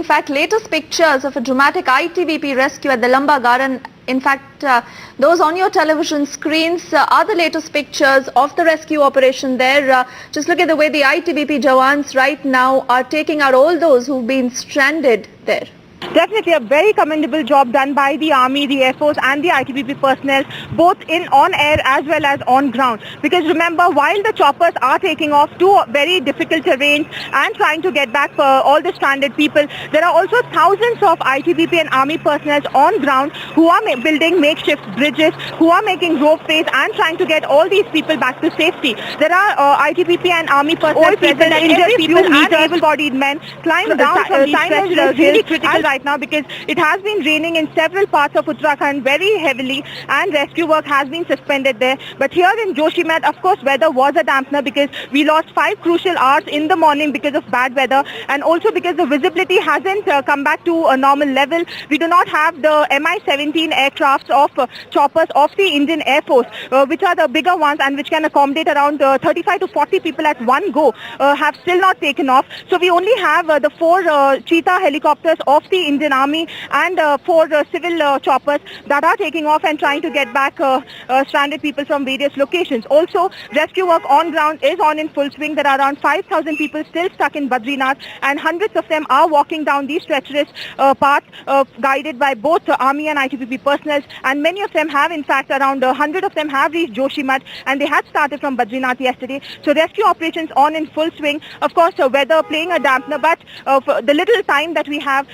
fact, latest pictures of a dramatic ITBP rescue at the Lamba Garden. In fact, those on your television screens are the latest pictures of the rescue operation there. Just look at the way the ITBP Jawans right now are taking out all those who've been stranded there. Definitely a very commendable job done by the Army, the Air Force and the ITBP personnel, both on air as well as on ground. Because remember, while the choppers are taking off to very difficult terrains and trying to get back all the stranded people, there are also thousands of ITBP and Army personnel on ground who are building makeshift bridges, who are making ropeways and trying to get all these people back to safety. There are ITBP and Army personnel present, injured people and able-bodied men climb down from these stretches. Really critical right now because it has been raining in several parts of Uttarakhand very heavily and rescue work has been suspended there. But here in Joshimath, of course, weather was a dampener because we lost 5 crucial hours in the morning because of bad weather, and also because the visibility hasn't come back to a normal level. We do not have the Mi-17 aircrafts of choppers of the Indian Air Force, which are the bigger ones and which can accommodate around 35 to 40 people at one go, have still not taken off. So we only have the 4 Cheetah helicopters of the Indian Army and 4 civil choppers that are taking off and trying to get back stranded people from various locations. Also, rescue work on ground is on in full swing. There are around 5,000 people still stuck in Badrinath, and hundreds of them are walking down these treacherous paths guided by both Army and ITBP personnel, and many of them have, in fact, around 100 of them have reached Joshimath, and they had started from Badrinath yesterday. So rescue operations on in full swing. Of course, weather playing a dampener, but for the little time that we have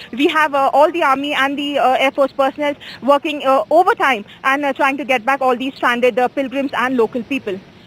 all the Army and the Air Force personnel working overtime and trying to get back all these stranded pilgrims and local people.